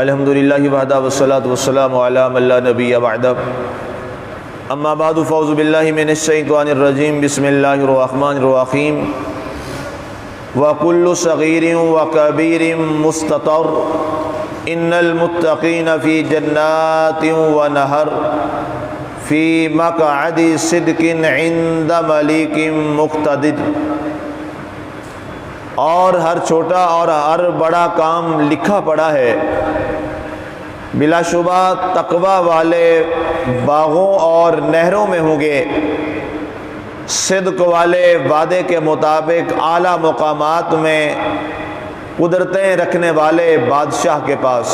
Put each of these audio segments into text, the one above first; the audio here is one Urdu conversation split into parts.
الحمدللہ وحدہ والصلاۃ والسلام علی من لا نبی بعدہ اما بعد فاعوذ باللہ من الشیطان الرجیم بسم اللہ الرحمن الرحیم وَكُلُّ صَغِيرٍ وَكَبِيرٍ مُسْتَطَرٍ إِنَّ الْمُتَّقِينَ فِي جَنَّاتٍ وَنَهَرٍ فِي مَقْعَدِ صِدْقٍ عِندَ مَلِيكٍ مُقْتَدِرٍ۔ اور ہر چھوٹا اور ہر بڑا کام لکھا پڑا ہے، بلا شبہ تقوی والے باغوں اور نہروں میں ہوں گے، صدق والے وعدے کے مطابق اعلیٰ مقامات میں قدرتیں رکھنے والے بادشاہ کے پاس۔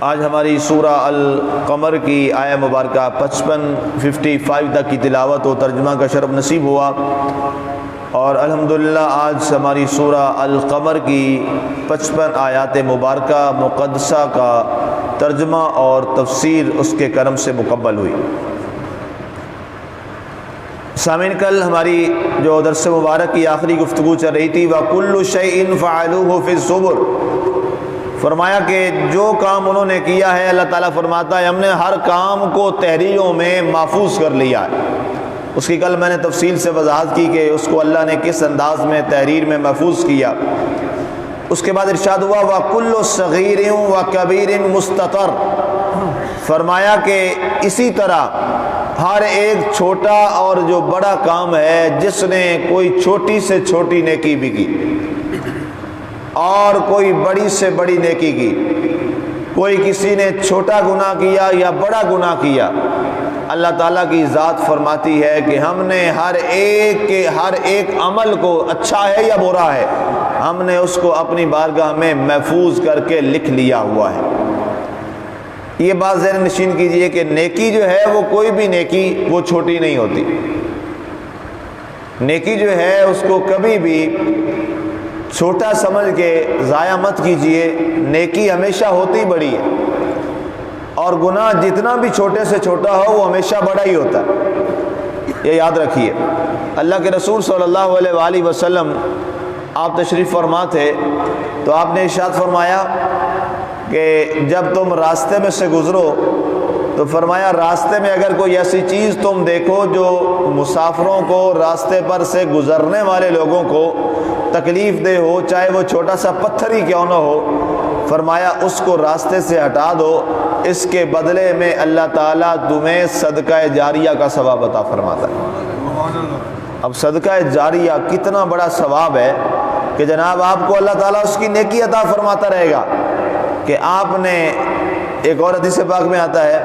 آج ہماری سورہ القمر کی آیہ مبارکہ 55 تک کی تلاوت و ترجمہ کا شرف نصیب ہوا، اور الحمدللہ آج ہماری سورہ القمر کی 55 آیات مبارکہ مقدسہ کا ترجمہ اور تفسیر اس کے کرم سے مکمل ہوئی۔ سامعین، کل ہماری جو درس مبارک کی آخری گفتگو چل رہی تھی وَكُلُّ شَيْءٍ فَعَلُوهُ فِي الزُّبُرِ، فرمایا کہ جو کام انہوں نے کیا ہے، اللہ تعالیٰ فرماتا ہے ہم نے ہر کام کو تحریروں میں محفوظ کر لیا ہے۔ اس کی کل میں نے تفصیل سے وضاحت کی کہ اس کو اللہ نے کس انداز میں تحریر میں محفوظ کیا۔ اس کے بعد ارشاد ہوا وَكُلُّ صَغِيرٍ وَكَبِيرٍ مُسْتَطَرٍ، فرمایا کہ اسی طرح ہر ایک چھوٹا اور جو بڑا کام ہے، جس نے کوئی چھوٹی سے چھوٹی نیکی بھی کی اور کوئی بڑی سے بڑی نیکی کی، کوئی کسی نے چھوٹا گناہ کیا یا بڑا گناہ کیا، اللہ تعالیٰ کی ذات فرماتی ہے کہ ہم نے ہر ایک عمل کو، اچھا ہے یا برا ہے، ہم نے اس کو اپنی بارگاہ میں محفوظ کر کے لکھ لیا ہوا ہے۔ یہ بات ذہن نشین کیجئے کہ نیکی جو ہے وہ کوئی بھی نیکی وہ چھوٹی نہیں ہوتی۔ نیکی جو ہے اس کو کبھی بھی چھوٹا سمجھ کے ضائع مت کیجئے، نیکی ہمیشہ ہوتی بڑی ہے، اور گناہ جتنا بھی چھوٹے سے چھوٹا ہو وہ ہمیشہ بڑا ہی ہوتا ہے، یہ یاد رکھیے۔ اللہ کے رسول صلی اللہ علیہ وآلہ وسلم آپ تشریف فرما تھے تو آپ نے ارشاد فرمایا کہ جب تم راستے میں سے گزرو تو فرمایا راستے میں اگر کوئی ایسی چیز تم دیکھو جو مسافروں کو، راستے پر سے گزرنے والے لوگوں کو تکلیف دہ ہو، چاہے وہ چھوٹا سا پتھر ہی کیوں نہ ہو، فرمایا اس کو راستے سے ہٹا دو، اس کے بدلے میں اللہ تعالیٰ تمہیں صدقہ جاریہ کا ثواب عطا فرماتا ہے۔ اب صدقہ جاریہ کتنا بڑا ثواب ہے کہ جناب آپ کو اللہ تعالیٰ اس کی نیکی عطا فرماتا رہے گا کہ آپ نے، ایک اور حدیث پاک میں آتا ہے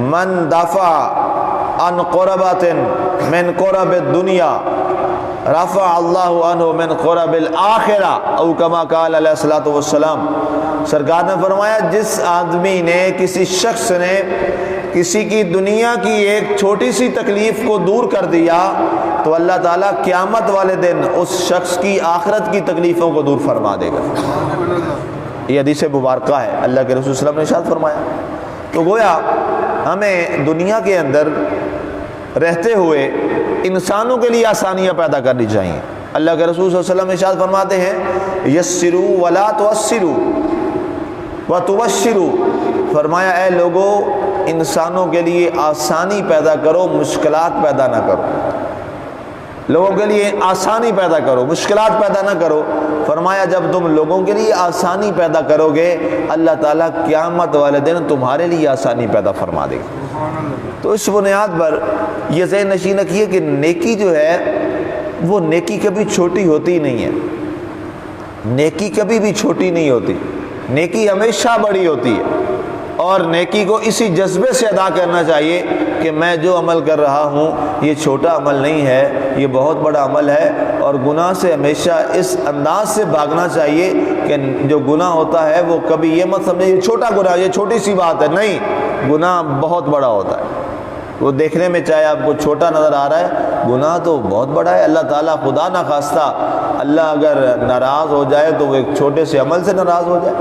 من دافع عن قربات من قرب الدنیا رفع اللہ عنہ من قرب الآخرہ او کما قال علیہ الصلوۃ والسلام۔ سرکار نے فرمایا جس آدمی نے، کسی شخص نے کسی کی دنیا کی ایک چھوٹی سی تکلیف کو دور کر دیا تو اللہ تعالیٰ قیامت والے دن اس شخص کی آخرت کی تکلیفوں کو دور فرما دے گا۔ یہ حدیث مبارکہ ہے، اللہ کے رسول صلی اللہ علیہ وسلم نے ارشاد فرمایا۔ تو گویا ہمیں دنیا کے اندر رہتے ہوئے انسانوں کے لیے آسانیاں پیدا کرنی چاہیے۔ اللہ کے رسول صلی اللہ علیہ وسلم ارشاد فرماتے ہیں یسروا ولا تعسروا وتبشروا، فرمایا اے لوگو انسانوں کے لیے آسانی پیدا کرو، مشکلات پیدا نہ کرو، لوگوں کے لیے آسانی پیدا کرو، مشکلات پیدا نہ کرو۔ فرمایا جب تم لوگوں کے لیے آسانی پیدا کرو گے، اللہ تعالیٰ قیامت والے دن تمہارے لیے آسانی پیدا فرما دے گا۔ تو اس بنیاد پر یہ ذہن نشین رکھیے کہ نیکی جو ہے وہ نیکی کبھی چھوٹی ہوتی نہیں ہے، نیکی کبھی بھی چھوٹی نہیں ہوتی، نیکی ہمیشہ بڑی ہوتی ہے، اور نیکی کو اسی جذبے سے ادا کرنا چاہیے کہ میں جو عمل کر رہا ہوں یہ چھوٹا عمل نہیں ہے، یہ بہت بڑا عمل ہے، اور گناہ سے ہمیشہ اس انداز سے بھاگنا چاہیے کہ جو گناہ ہوتا ہے وہ کبھی یہ مت سمجھے یہ چھوٹا گناہ، یہ چھوٹی سی بات ہے، نہیں، گناہ بہت بڑا ہوتا ہے۔ وہ دیکھنے میں چاہے آپ کو چھوٹا نظر آ رہا ہے، گناہ تو بہت بڑا ہے۔ اللہ تعالیٰ خدا نہ خواستہ اللہ اگر ناراض ہو جائے تو وہ ایک چھوٹے سے عمل سے ناراض ہو جائے،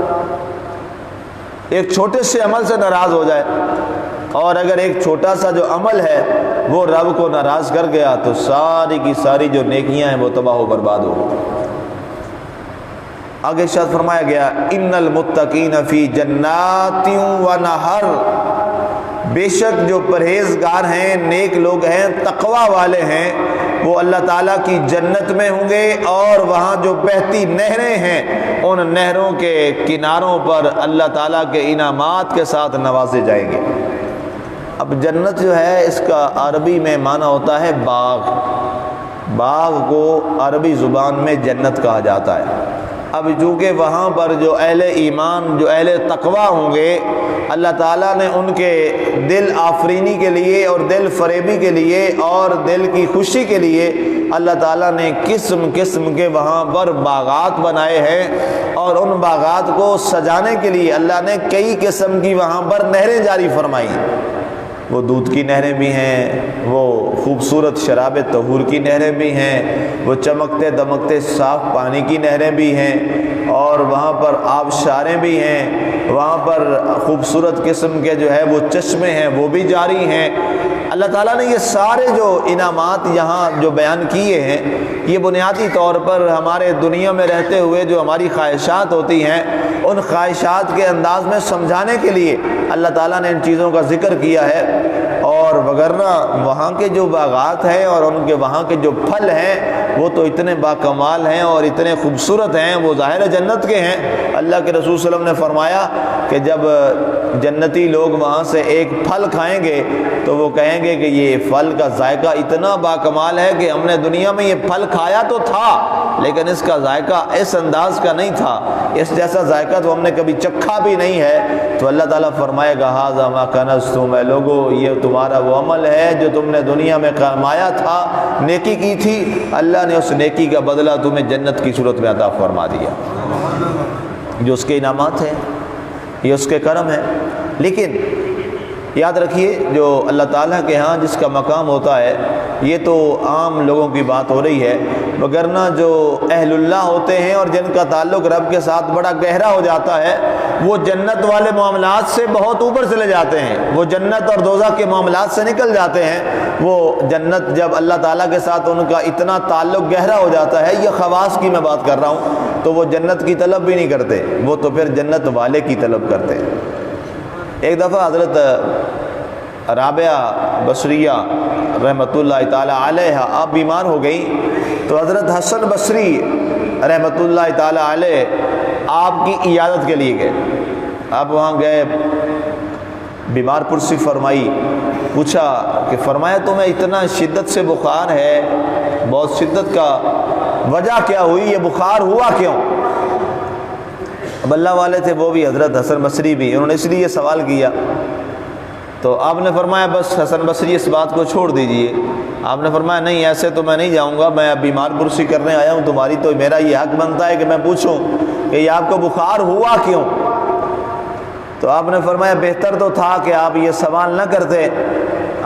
ایک چھوٹے سے عمل سے ناراض ہو جائے، اور اگر ایک چھوٹا سا جو عمل ہے وہ رب کو ناراض کر گیا تو ساری کی ساری جو نیکیاں ہیں وہ تباہ و برباد ہو گئی۔ آگے ارشاد فرمایا گیا ان المتقین فی جنات و نہر، بے شک جو پرہیزگار ہیں، نیک لوگ ہیں، تقوی والے ہیں، وہ اللہ تعالیٰ کی جنت میں ہوں گے، اور وہاں جو بہتی نہریں ہیں ان نہروں کے کناروں پر اللہ تعالیٰ کے انعامات کے ساتھ نوازے جائیں گے۔ اب جنت جو ہے اس کا عربی میں معنی ہوتا ہے باغ، باغ کو عربی زبان میں جنت کہا جاتا ہے۔ اب چونکہ وہاں پر جو اہل ایمان، جو اہل تقوی ہوں گے، اللہ تعالیٰ نے ان کے دل آفرینی کے لیے اور دل فریبی کے لیے اور دل کی خوشی کے لیے اللہ تعالیٰ نے قسم قسم کے وہاں پر باغات بنائے ہیں، اور ان باغات کو سجانے کے لیے اللہ نے کئی قسم کی وہاں پر نہریں جاری فرمائی ہیں۔ وہ دودھ کی نہریں بھی ہیں، وہ خوبصورت شراب طہور کی نہریں بھی ہیں، وہ چمکتے دمکتے صاف پانی کی نہریں بھی ہیں، اور وہاں پر آبشاریں بھی ہیں، وہاں پر خوبصورت قسم کے جو ہے وہ چشمے ہیں وہ بھی جاری ہیں۔ اللہ تعالیٰ نے یہ سارے جو انعامات یہاں جو بیان کیے ہیں، یہ بنیادی طور پر ہمارے دنیا میں رہتے ہوئے جو ہماری خواہشات ہوتی ہیں، ان خواہشات کے انداز میں سمجھانے کے لیے اللہ تعالیٰ نے ان چیزوں کا ذکر کیا ہے۔ اور وگرنہ وہاں کے جو باغات ہیں اور ان کے وہاں کے جو پھل ہیں وہ تو اتنے باکمال ہیں اور اتنے خوبصورت ہیں، وہ ظاہر جنت کے ہیں۔ اللہ کے رسول صلی اللہ علیہ وسلم نے فرمایا کہ جب جنتی لوگ وہاں سے ایک پھل کھائیں گے تو وہ کہیں گے کہ یہ پھل کا ذائقہ اتنا باکمال ہے کہ ہم نے دنیا میں یہ پھل کھایا تو تھا لیکن اس کا ذائقہ اس انداز کا نہیں تھا، اس جیسا ذائقہ تو ہم نے کبھی چکھا بھی نہیں ہے۔ تو اللہ تعالیٰ فرمائے گا ھذا ما کنزتم، اے لوگو یہ تمہارا وہ عمل ہے جو تم نے دنیا میں کمایا تھا، نیکی کی تھی، اللہ نے اس نیکی کا بدلہ تمہیں جنت کی صورت میں عطا فرما دیا۔ جو اس کے انعامات ہیں، یہ اس کے کرم ہے۔ لیکن یاد رکھیے جو اللہ تعالیٰ کے ہاں جس کا مقام ہوتا ہے یہ تو عام لوگوں کی بات ہو رہی ہے، وگرنہ جو اہل اللہ ہوتے ہیں اور جن کا تعلق رب کے ساتھ بڑا گہرا ہو جاتا ہے وہ جنت والے معاملات سے بہت اوپر چلے جاتے ہیں، وہ جنت اور دوزخ کے معاملات سے نکل جاتے ہیں۔ وہ جنت جب اللہ تعالیٰ کے ساتھ ان کا اتنا تعلق گہرا ہو جاتا ہے، یہ خواص کی میں بات کر رہا ہوں، تو وہ جنت کی طلب بھی نہیں کرتے، وہ تو پھر جنت والے کی طلب کرتے ہیں۔ ایک دفعہ حضرت رابعہ بصریہ رحمۃ اللہ تعالیٰ علیہ آپ بیمار ہو گئی تو حضرت حسن بصری رحمۃ اللہ تعالیٰ علیہ آپ کی عیادت کے لیے گئے۔ آپ وہاں گئے، بیمار پرسی فرمائی، پوچھا کہ فرمایا تمہیں اتنا شدت سے بخار ہے، بہت شدت کا، وجہ کیا ہوئی، یہ بخار ہوا کیوں؟ اب اللہ والے تھے وہ بھی، حضرت حسن بصری بھی، انہوں نے اس لیے سوال کیا تو آپ نے فرمایا بس حسن بصری اس بات کو چھوڑ دیجئے۔ آپ نے فرمایا نہیں ایسے تو میں نہیں جاؤں گا، میں اب بیمار پرسی کرنے آیا ہوں تمہاری، تو میرا یہ حق بنتا ہے کہ میں پوچھوں کہ یہ آپ کو بخار ہوا کیوں؟ تو آپ نے فرمایا بہتر تو تھا کہ آپ یہ سوال نہ کرتے،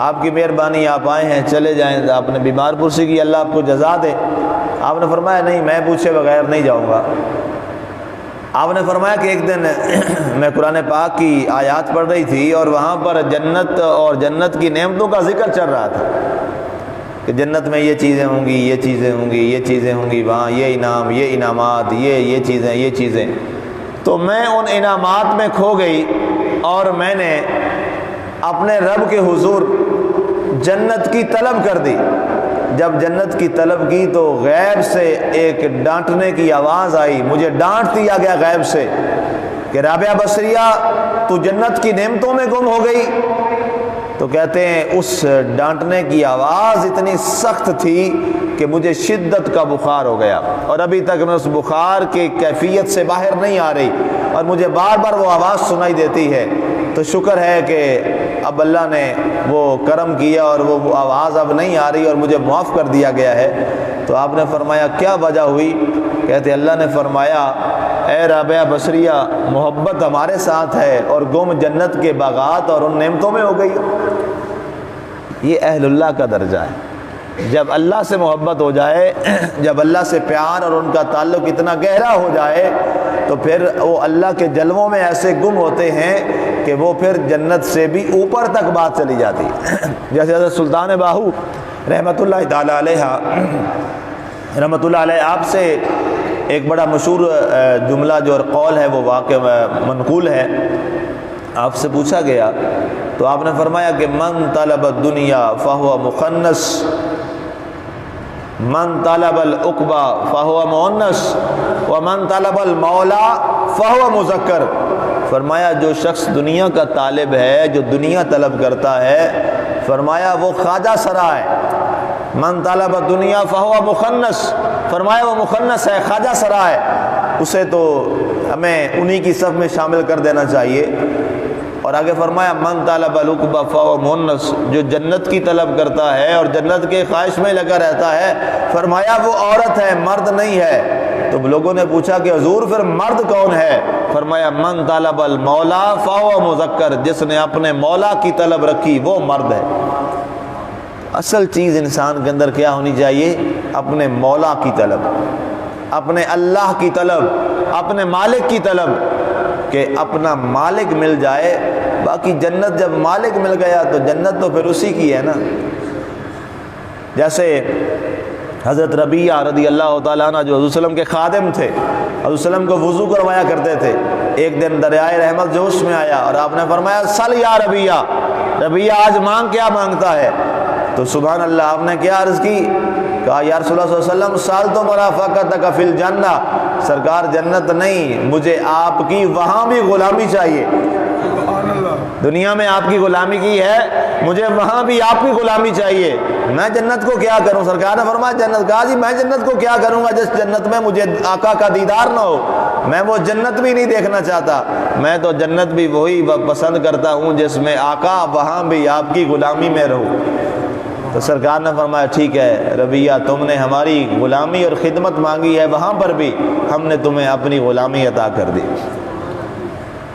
آپ کی مہربانی، آپ آئے ہیں چلے جائیں، آپ نے بیمار پرسی کی، اللہ آپ کو جزا دے۔ آپ نے فرمایا نہیں میں پوچھے بغیر نہیں جاؤں گا۔ آپ نے فرمایا کہ ایک دن میں قرآن پاک کی آیات پڑھ رہی تھی اور وہاں پر جنت اور جنت کی نعمتوں کا ذکر چل رہا تھا کہ جنت میں یہ چیزیں ہوں گی، یہ چیزیں ہوں گی، یہ چیزیں ہوں گی، وہاں یہ انعام، یہ انعامات، یہ چیزیں، یہ چیزیں۔ تو میں ان انعامات میں کھو گئی اور میں نے اپنے رب کے حضور جنت کی طلب کر دی۔ جب جنت کی طلب کی تو غیب سے ایک ڈانٹنے کی آواز آئی، مجھے ڈانٹ دیا گیا غیب سے کہ رابعہ بصریہ تو جنت کی نعمتوں میں گم ہو گئی۔ تو کہتے ہیں اس ڈانٹنے کی آواز اتنی سخت تھی کہ مجھے شدت کا بخار ہو گیا اور ابھی تک میں اس بخار کی کیفیت سے باہر نہیں آ رہی اور مجھے بار بار وہ آواز سنائی دیتی ہے۔ تو شکر ہے کہ اب اللہ نے وہ کرم کیا اور وہ آواز اب نہیں آ رہی اور مجھے معاف کر دیا گیا ہے۔ تو آپ نے فرمایا کیا وجہ ہوئی؟ کہتے اللہ نے فرمایا اے رابعہ بصریہ محبت ہمارے ساتھ ہے اور گم جنت کے باغات اور ان نعمتوں میں ہو گئی۔ یہ اہل اللہ کا درجہ ہے، جب اللہ سے محبت ہو جائے، جب اللہ سے پیار اور ان کا تعلق اتنا گہرا ہو جائے تو پھر وہ اللہ کے جلووں میں ایسے گم ہوتے ہیں کہ وہ پھر جنت سے بھی اوپر تک بات چلی جاتی ہے۔ جیسے حضرت سلطان باہو رحمۃ اللہ تعالیٰ علیہ آپ سے ایک بڑا مشہور جملہ جو قول ہے وہ واقع منقول ہے، آپ سے پوچھا گیا تو آپ نے فرمایا کہ من طلب الدنیا فہو مخنث، من طلب العقبہ فہو مؤنث، ومن طلب المولا فہو مذکر۔ فرمایا جو شخص دنیا کا طالب ہے، جو دنیا طلب کرتا ہے، فرمایا وہ خواجہ سرا ہے۔ من طلب الدنیا فہو مخنث، فرمایا وہ مخنث ہے، خواجہ سرا ہے، اسے تو ہمیں انہی کی صف میں شامل کر دینا چاہیے۔ اور آگے فرمایا من طلب العقبہ فہو مؤنث، جو جنت کی طلب کرتا ہے اور جنت کے خواہش میں لگا رہتا ہے، فرمایا وہ عورت ہے، مرد نہیں ہے۔ تو لوگوں نے پوچھا کہ حضور پھر مرد کون ہے؟ فرمایا من طلب المولا فہو مذکر، جس نے اپنے مولا کی طلب رکھی وہ مرد ہے۔ اصل چیز انسان کے اندر کیا ہونی چاہیے؟ اپنے مولا کی طلب، اپنے اللہ کی طلب، اپنے مالک کی طلب، کہ اپنا مالک مل جائے۔ باقی جنت جب مالک مل گیا تو جنت تو پھر اسی کی ہے نا۔ جیسے حضرت ربیعہ رضی اللہ تعالیٰ عنہ جو حضور صلی اللہ علیہ وسلم کے خادم تھے، حضور صلی اللہ علیہ وسلم کو وضو کروایا کرتے تھے، ایک دن دریائے رحمت جوش میں آیا اور آپ نے فرمایا سل یا ربیعہ، ربیعہ آج مانگ، کیا مانگتا ہے؟ تو سبحان اللہ آپ نے کیا عرض کی؟ کہا یا رسول اللہ صلی اللہ علیہ وسلم سال تو مرافقتک فی الجنہ، سرکار جنت نہیں، مجھے آپ کی وہاں بھی غلامی چاہیے۔ دنیا میں آپ کی غلامی کی ہے، مجھے وہاں بھی آپ کی غلامی چاہیے۔ میں جنت کو کیا کروں؟ سرکار نے فرمایا جنت، کہا جی میں جنت کو کیا کروں گا جس جنت میں مجھے آقا کا دیدار نہ ہو؟ میں وہ جنت بھی نہیں دیکھنا چاہتا، میں تو جنت بھی وہی پسند کرتا ہوں جس میں آقا وہاں بھی آپ کی غلامی میں رہوں۔ تو سرکار نے فرمایا ٹھیک ہے ربیعہ، تم نے ہماری غلامی اور خدمت مانگی ہے، وہاں پر بھی ہم نے تمہیں اپنی غلامی عطا کر دی۔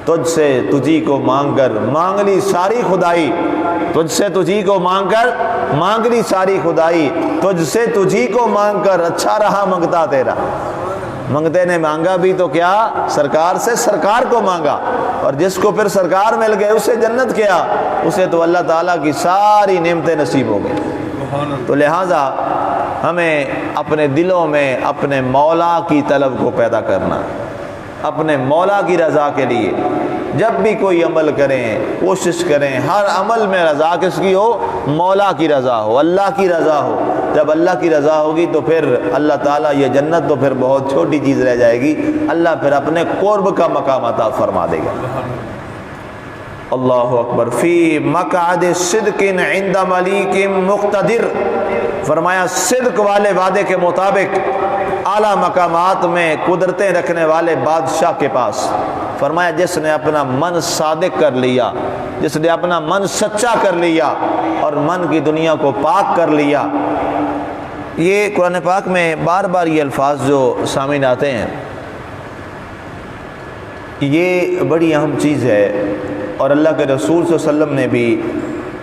تجھ سے تجھی کو مانگ کر مانگ لی ساری خدائی، تجھ سے تجھی کو مانگ کر مانگ لی ساری خدائی، تجھ سے تجھی کو مانگ کر اچھا رہا منگتا تیرا۔ منگتے نے مانگا بھی تو کیا؟ سرکار سے سرکار کو مانگا، اور جس کو پھر سرکار مل گئے اسے جنت کیا، اسے تو اللہ تعالیٰ کی ساری نعمتیں نصیب ہو گئی۔ تو لہٰذا ہمیں اپنے دلوں میں اپنے مولا کی طلب کو پیدا کرنا، اپنے مولا کی رضا کے لیے جب بھی کوئی عمل کریں کوشش کریں ہر عمل میں رضا کس کی ہو؟ مولا کی رضا ہو، اللہ کی رضا ہو۔ جب اللہ کی رضا ہوگی تو پھر اللہ تعالیٰ یہ جنت تو پھر بہت چھوٹی چیز رہ جائے گی، اللہ پھر اپنے قرب کا مقام عطا فرما دے گا۔ اللہ اکبر۔ فی مقعد صدق عند ملیک مقتدر، فرمایا صدق والے وعدے کے مطابق اعلیٰ مقامات میں قدرتیں رکھنے والے بادشاہ کے پاس۔ فرمایا جس نے اپنا من صادق کر لیا، جس نے اپنا من سچا کر لیا اور من کی دنیا کو پاک کر لیا۔ یہ قرآن پاک میں بار بار یہ الفاظ جو سامنے آتے ہیں، یہ بڑی اہم چیز ہے، اور اللہ کے رسول صلی اللہ علیہ وسلم نے بھی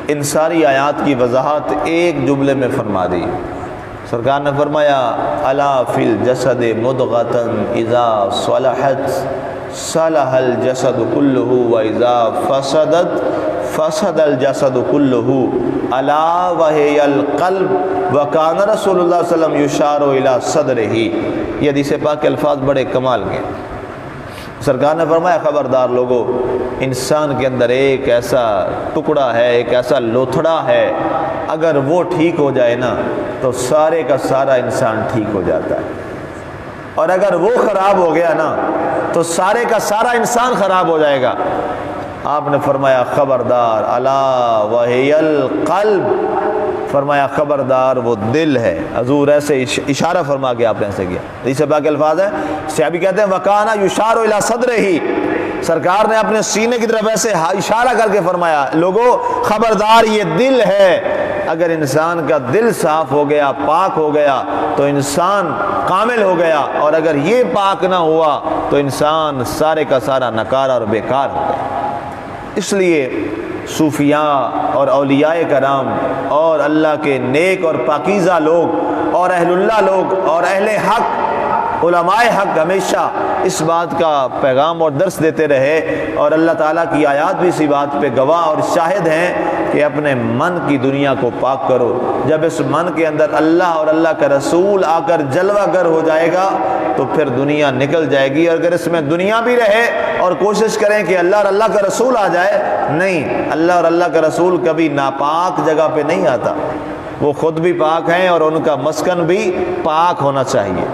ان ساری آیات کی وضاحت ایک جملے میں فرما دی۔ سرکار نے فرمایا الا فی الجسد مضغۃ اذا صلحت صلح الجسد کلہ واذا فسدت فسد الجسد کلہ الا وہی القلب وکان رسول اللہ صلی اللہ علیہ وسلم یشار الی صدرہ۔ یہ حدیث پاک کے الفاظ بڑے کمال کے۔ سرکار نے فرمایا خبردار لوگو، انسان کے اندر ایک ایسا ٹکڑا ہے، ایک ایسا لوتھڑا ہے، اگر وہ ٹھیک ہو جائے نا تو سارے کا سارا انسان ٹھیک ہو جاتا ہے، اور اگر وہ خراب ہو گیا نا تو سارے کا سارا انسان خراب ہو جائے گا۔ آپ نے فرمایا خبردار الا وہی القلب، فرمایا خبردار وہ دل ہے۔ حضور ایسے اشارہ فرما کے آپ نے ایسے کیا۔ حدیث پاک کے الفاظ ہیں، صحابی کہتے ہیں وکانا یشار الی صدرہ، سرکار نے اپنے سینے کی طرف ایسے اشارہ کر کے فرمایا لوگو خبردار یہ دل ہے، اگر انسان کا دل صاف ہو گیا، پاک ہو گیا تو انسان کامل ہو گیا، اور اگر یہ پاک نہ ہوا تو انسان سارے کا سارا نکارہ اور بیکار ہو گیا۔ اس لیے صوفیاء اور اولیاء کرام اور اللہ کے نیک اور پاکیزہ لوگ اور اہل اللہ لوگ اور اہل حق علماء حق ہمیشہ اس بات کا پیغام اور درس دیتے رہے، اور اللہ تعالیٰ کی آیات بھی اسی بات پہ گواہ اور شاہد ہیں کہ اپنے من کی دنیا کو پاک کرو۔ جب اس من کے اندر اللہ اور اللہ کا رسول آ کر جلوہ گر ہو جائے گا تو پھر دنیا نکل جائے گی، اور اگر اس میں دنیا بھی رہے اور کوشش کریں کہ اللہ اور اللہ کا رسول آ جائے، نہیں، اللہ اور اللہ کا رسول کبھی ناپاک جگہ پہ نہیں آتا، وہ خود بھی پاک ہیں اور ان کا مسکن بھی پاک ہونا چاہیے،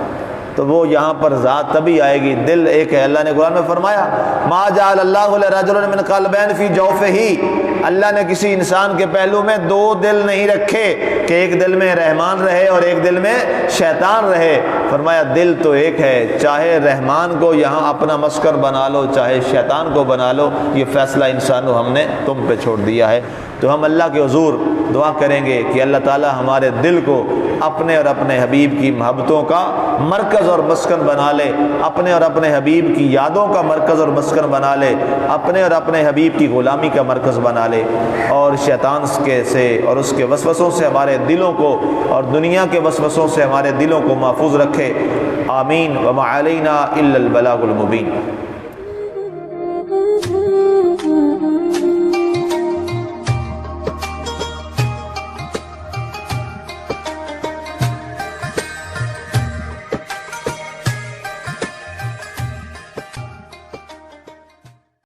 تو وہ یہاں پر ذات تبھی آئے گی۔ دل ایک ہے، اللہ نے قرآن میں فرمایا ما جعل اللہ لرجل من قلبین فی جوفہ، اللہ نے کسی انسان کے پہلو میں دو دل نہیں رکھے کہ ایک دل میں رحمان رہے اور ایک دل میں شیطان رہے، فرمایا دل تو ایک ہے، چاہے رحمان کو یہاں اپنا مسکن بنا لو چاہے شیطان کو بنا لو، یہ فیصلہ انسانوں ہم نے تم پہ چھوڑ دیا ہے۔ تو ہم اللہ کے حضور دعا کریں گے کہ اللہ تعالی ہمارے دل کو اپنے اور اپنے حبیب کی محبتوں کا مرکز اور مسکن بنا لے، اپنے اور اپنے حبیب کی یادوں کا مرکز اور مسکن بنا لے، اپنے اور اپنے حبیب کی غلامی کا مرکز بنا لے، اور شیطان سے اور اس کے وسوسوں سے ہمارے دلوں کو اور دنیا کے وسوسوں سے ہمارے دلوں کو محفوظ رکھے۔ آمین۔ وما علینا الا البلاغ المبین۔